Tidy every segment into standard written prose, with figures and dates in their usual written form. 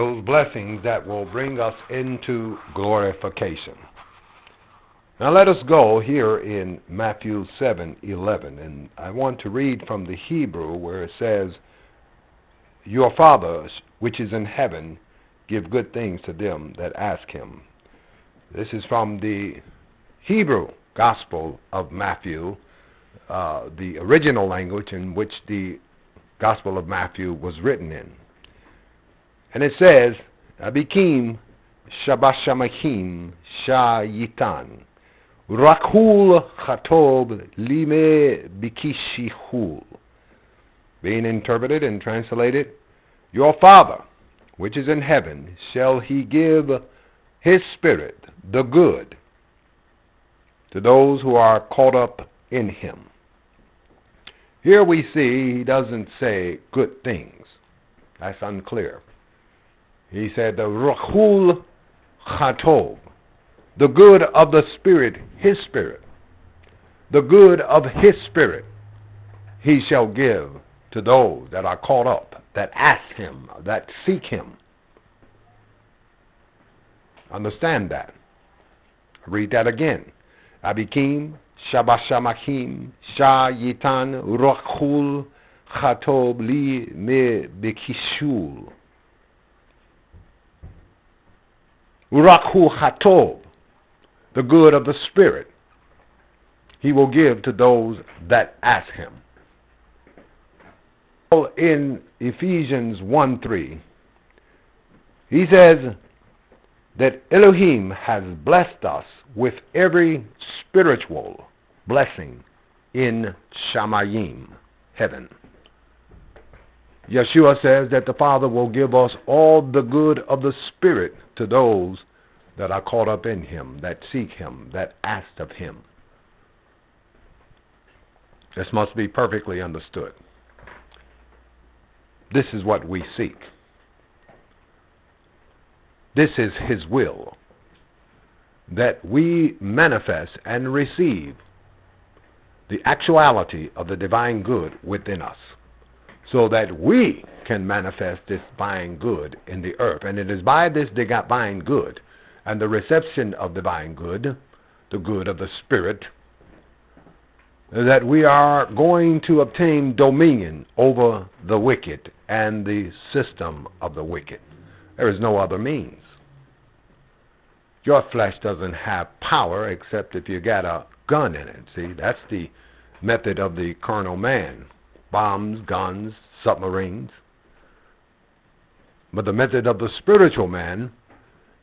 those blessings that will bring us into glorification. Now let us go here in Matthew 7:11, and I want to read from the Hebrew where it says, "Your Father which is in heaven give good things to them that ask him." This is from the Hebrew Gospel of Matthew, the original language in which the Gospel of Matthew was written in. And it says, "Abikim shabashamachim shayitan. Rakhul chatob lime bikishihul." Being interpreted and translated, "Your Father, which is in heaven, shall he give his Spirit, the good, to those who are caught up in him." Here we see he doesn't say good things. That's unclear. He said the Rakhul chatob, the good of the Spirit, his Spirit, the good of his Spirit, he shall give to those that are caught up, that ask him, that seek him. Understand that. Read that again. Abikim, Shabashamachim, Shayitan, Rakhul chatob li me bikishul. Rakhul chatob, the good of the Spirit, he will give to those that ask him. In Ephesians 1:3, he says that Elohim has blessed us with every spiritual blessing in Shamayim, heaven. Yeshua says that the Father will give us all the good of the Spirit to those that are caught up in him, that seek him, that ask of him. This must be perfectly understood. This is what we seek. This is his will, that we manifest and receive the actuality of the divine good within us, so that we can manifest this divine good in the earth. And it is by this divine good and the reception of divine good, the good of the Spirit, that we are going to obtain dominion over the wicked and the system of the wicked. There is no other means. Your flesh doesn't have power except if you got a gun in it. See, that's the method of the carnal man. Bombs, guns, submarines. But the method of the spiritual man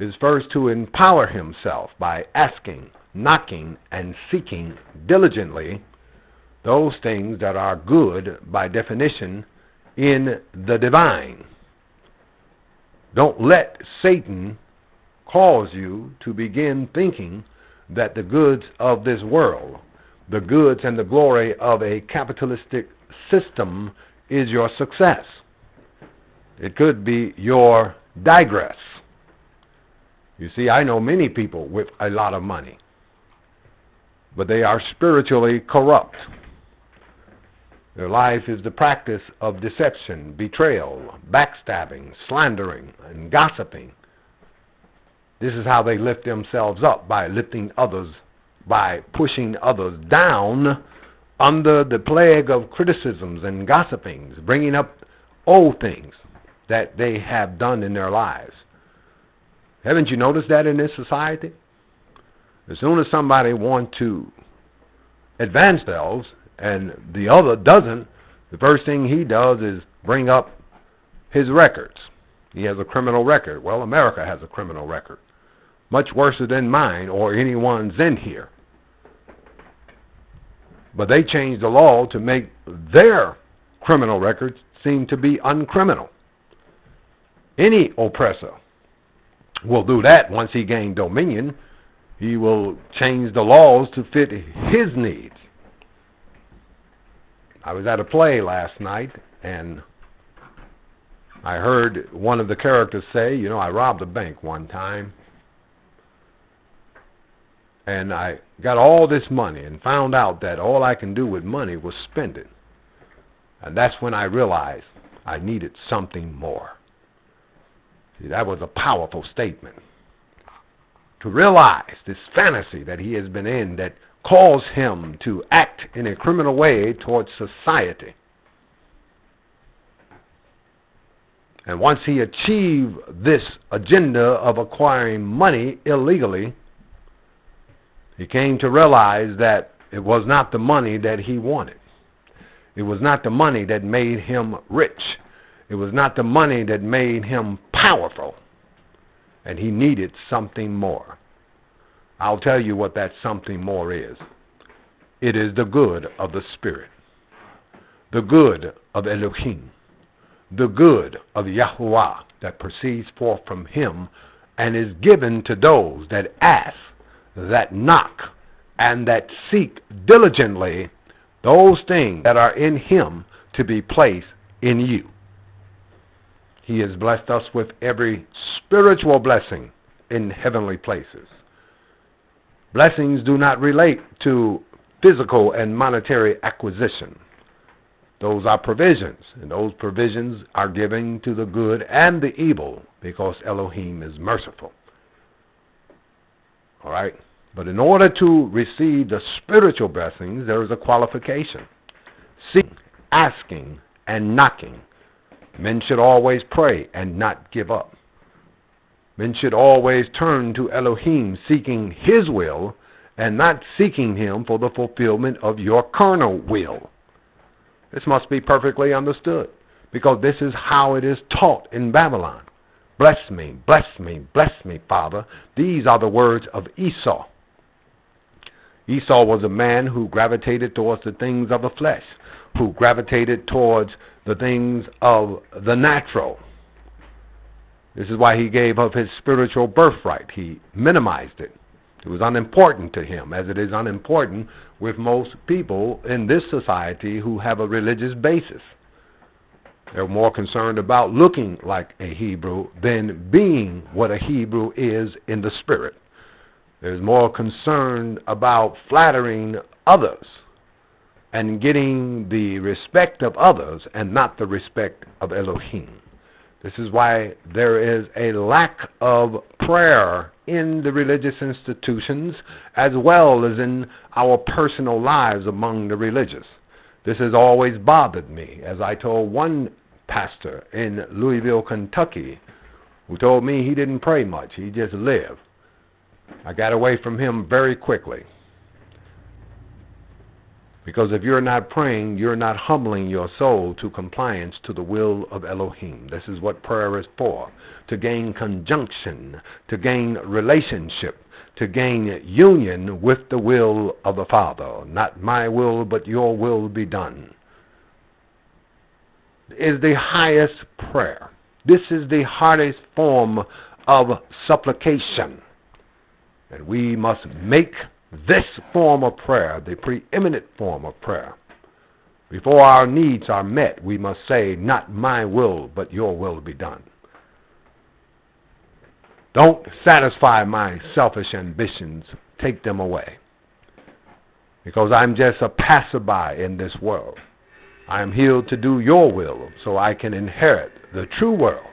is first to empower himself by asking, knocking, and seeking diligently those things that are good by definition in the divine. Don't let Satan cause you to begin thinking that the goods of this world, the goods and the glory of a capitalistic system is your success. It could be your digress. You see, I know many people with a lot of money, but they are spiritually corrupt. Their life is the practice of deception, betrayal, backstabbing, slandering, and gossiping. This is how they lift themselves up, by lifting others, by pushing others down under the plague of criticisms and gossipings, bringing up old things that they have done in their lives. Haven't you noticed that in this society? As soon as somebody wants to advance themselves and the other doesn't, the first thing he does is bring up his records. He has a criminal record. Well, America has a criminal record, much worse than mine or anyone's in here. But they changed the law to make their criminal records seem to be uncriminal. Any oppressor will do that once he gains dominion. He will change the laws to fit his needs. I was at a play last night, and I heard one of the characters say, you know, I robbed a bank one time, and I got all this money and found out that all I can do with money was spend it. And that's when I realized I needed something more. See, that was a powerful statement. To realize this fantasy that he has been in that caused him to act in a criminal way towards society. And once he achieved this agenda of acquiring money illegally, he came to realize that it was not the money that he wanted. It was not the money that made him rich. It was not the money that made him powerful. And he needed something more. I'll tell you what that something more is. It is the good of the Spirit, the good of Elohim, the good of Yahuwah that proceeds forth from him and is given to those that ask, that knock, and that seek diligently those things that are in him to be placed in you. He has blessed us with every spiritual blessing in heavenly places. Blessings do not relate to physical and monetary acquisition. Those are provisions, and those provisions are given to the good and the evil because Elohim is merciful. All right? But in order to receive the spiritual blessings, there is a qualification. Seeking, asking, and knocking. Men should always pray and not give up. Men should always turn to Elohim, seeking his will and not seeking him for the fulfillment of your carnal will. This must be perfectly understood, because this is how it is taught in Babylon. Bless me, bless me, bless me, Father. These are the words of Esau. Esau was a man who gravitated towards the things of the flesh, who gravitated towards the things of the natural. This is why he gave up his spiritual birthright. He minimized it. It was unimportant to him, as it is unimportant with most people in this society who have a religious basis. They're more concerned about looking like a Hebrew than being what a Hebrew is in the spirit. There's more concern about flattering others and getting the respect of others and not the respect of Elohim. This is why there is a lack of prayer in the religious institutions as well as in our personal lives among the religious. This has always bothered me, as I told one pastor in Louisville, Kentucky, who told me he didn't pray much, he just lived. I got away from him very quickly. Because if you're not praying, you're not humbling your soul to compliance to the will of Elohim. This is what prayer is for, to gain conjunction, to gain relationship, to gain union with the will of the Father. Not my will, but your will be done. Is the highest prayer. This is the hardest form of supplication. And we must make this form of prayer the preeminent form of prayer. Before our needs are met, we must say, not my will, but your will be done. Don't satisfy my selfish ambitions. Take them away. Because I'm just a passerby in this world. I am here to do your will so I can inherit the true world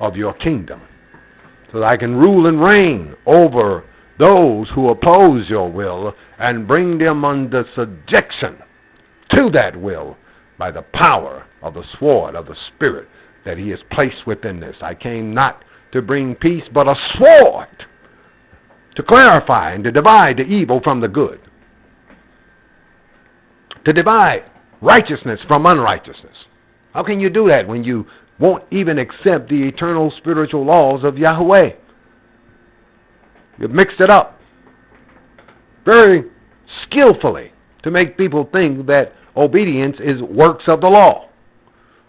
of your kingdom. So that I can rule and reign over those who oppose your will and bring them under subjection to that will by the power of the sword of the Spirit that he has placed within this. I came not to bring peace, but a sword to clarify and to divide the evil from the good, to divide righteousness from unrighteousness. How can you do that when you won't even accept the eternal spiritual laws of Yahweh? You've mixed it up very skillfully to make people think that obedience is works of the law.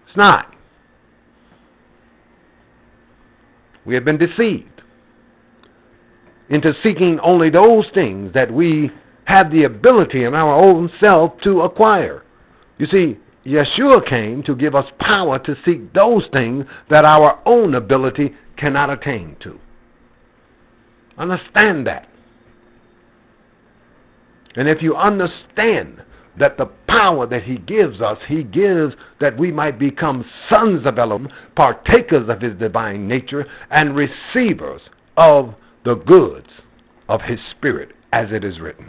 It's not. We have been deceived into seeking only those things that we have the ability in our own self to acquire. You see, Yeshua came to give us power to seek those things that our own ability cannot attain to. Understand that. And if you understand that the power that he gives us, he gives that we might become sons of Elohim, partakers of his divine nature, and receivers of the goods of his spirit, as it is written.